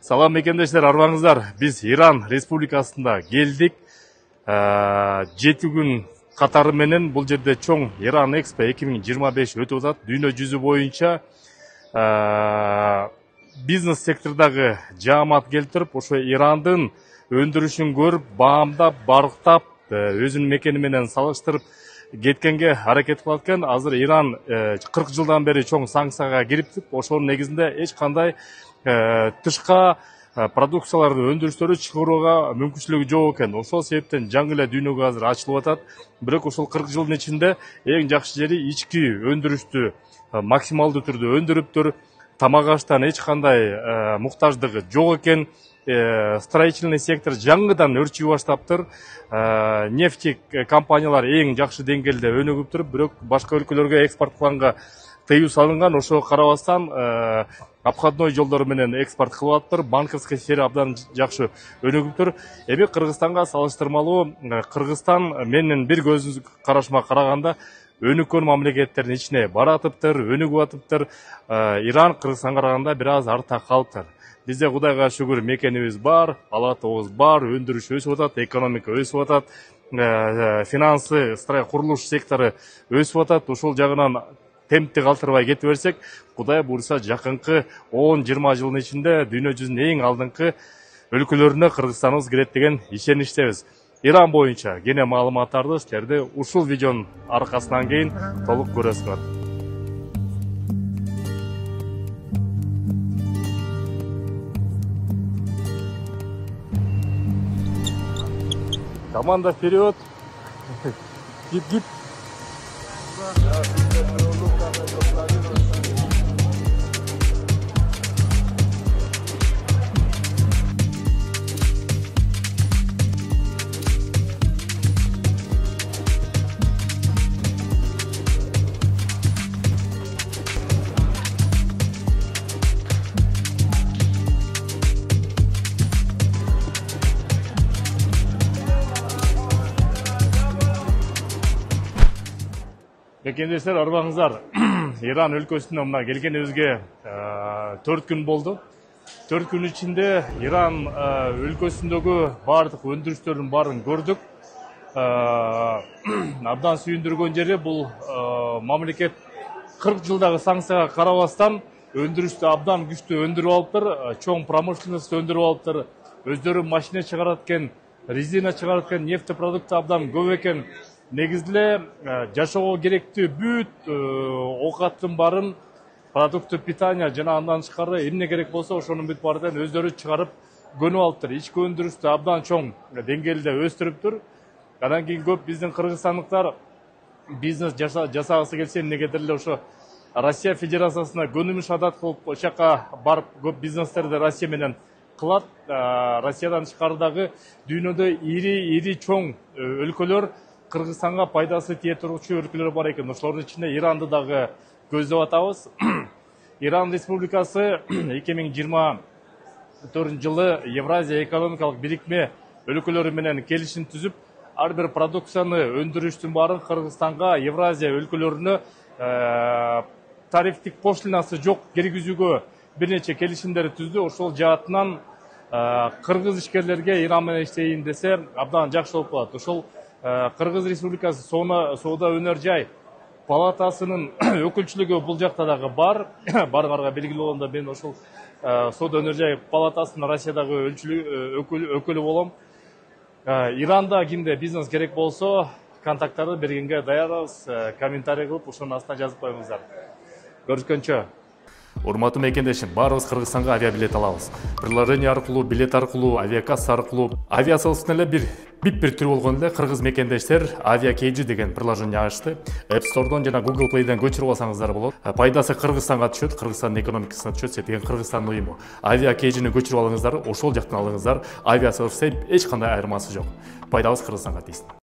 Салам мекендештер, арбаңыздар. Biz Иран Республикасында келдик. 7 күн катары менен бул жерде чоң Иран Экспо 2025 өтүп атат. Дүйнө жүзү боюнча бизнес сектордагы жаамат келтирип, ошо Ирандын өндүрүшүн көрүп, баамдап, барктап, өзүнүн мекени менен салыштырып кеткенге аракет кылат экен. Азыр Иран 40 жылдан бери чоң санкцияга кириптик. Ошонун негизинде эч кандай тышка продукцияларды өндүрүштөрү чыгарууга мүмкүнчүлүгү жок экен. Ошол себептен жаңы эле дүйнөгө азыр ачылып атат. Бирок ошол 40 жылдын ичинде эң жакшы жери ички өндүрүштү максималдуу түрдө өндүрүптүр. Тамак аштан эч кандай муктаждыгы жок экен. Строительный сектор жаңыдан өрчүй баштаптыр. Нефть компаниялар эң жакшы деңгээлде өнүгүптүр. Бирок башка өлкөлөргө экспортланганга тыюу салынган. Ошого карабастан обходной жолдору менен экспорт кылып атыптыр. Банковский сфера абдан жакшы өнүгүптүр. Эми Кыргызстанга салыштырмалуу, Кыргызстан менин бир көз карашыма караганда өнүккөн мамлекеттердин ичине баратыптыр, өнүгүп атыптыр. Иран Кыргызстанга караганда бир аз артта калыптыр. Бизде Кудайга шүгүр мекенибиз бар, ала тообуз бар, өндүрүш өсүп атат, экономика өсүп атат, финансы, курулуш сектору өсүп атат. Ошол жагынан темпти калтырбай кете берсек, Кудай буйруса жакынкы 10-20 жылдын ичинде дүйнө жүзүнүн эң алдыңкы өлкөлөрүнө Кыргызстаныбыз кирет деген ишеничтебиз. Иран боюнча кене маалыматтарды силерди ушул видеонун аркасынан кийин толук көрөсүңөр. Команда вперед! Гип-гип! Мекендештер, арбаңыздар. Иран өлкөсүнө мына келгенибизге 4 күн болду. 4 күн ичинде Иран өлкөсүндөгү бардык өндүрүштөрдүн баарын көрдүк. Абдан сүйүндүргөн жери бул мамлекет 40 жылдагы санкцияга карабастан өндүрүштү абдан күчтүү өндүрүп алыптыр. Чоң промышленность өндүрүп алыптыр. Өздөрү машина чыгарат экен, резина чыгарат экен, нефтепродукты абдан көп экен. Негизде жашоого керектүү бүт оокаттын баарын, продукты питания жана андан тышкары эмне керек болсо ошонун бүт баарын өздөрү чыгарып көнүп алыптыр. Ички өндүрүштү абдан чоң деңгээлде өстүрүптүр. Андан кийин көп биздин кыргызстандыктар бизнес жасагысы келсе эмнегедир эле ошо Россия Федерациясына көнүмүш адат кылып ошол жака барып көп бизнестерди Россия менен кылат. Россиядан тышкарыдагы дүйнөдө ири чоң өлкөлөр Кыргызстанга пайдасы тие тургучу өлкөлөр бар экен. Ошолордун ичинде Иранды дагы көздөп атабыз. Иран Республикасы 2024 жылы Евразия экономикалык бирикме өлкөлөрү менен келишим түзүп, ар бир продукцияны өндүрүштүн баарын Кыргызстанга, Евразия өлкөлөрүнө тарифтик пошлинасы жок киргизүүгө бир нече келишимдер түздү. Ошол жаатынан кыргыз ишкерлерге Иран менен иштейин десе абдан жакшы болуп калат. Ошол Кыргыз Республикасы соода өнөр жай палатасынын өкүлчүлүгү бул жакта дагы бар. Барыңарга белгилүү болгондо мен ошол соода өнөр жай палатасынын Россиядагы өкүлү болом. Иранда кимде бизнес керек болсо, контакттарды бергенге даярбыз. Комментарий кылып, ошонун астына жазып коюңуздар. Көрүшкөнчө. Урматтуу мекендешим, баарыбыз Кыргызстанга авиабилет алабыз. Приложение аркылуу, билет аркылуу, авиакасса аркылуу. Авиациянын эле бир түрү болгон эле кыргыз мекендештер Aviacage деген приложение ачты. App Store'дон жана Google Play'ден көчүрүп алсаңыздар болот. Пайдасы Кыргызстанга түшөт, Кыргызстандын экономикасына түшөт деген Кыргызстандын уюму. Aviacage'ни көчүрүп алыңыздар, ошол жактан алыңыздар. Авиациялык эч кандай айырмасы жок. Пайдабыз Кыргызстанга тийсин.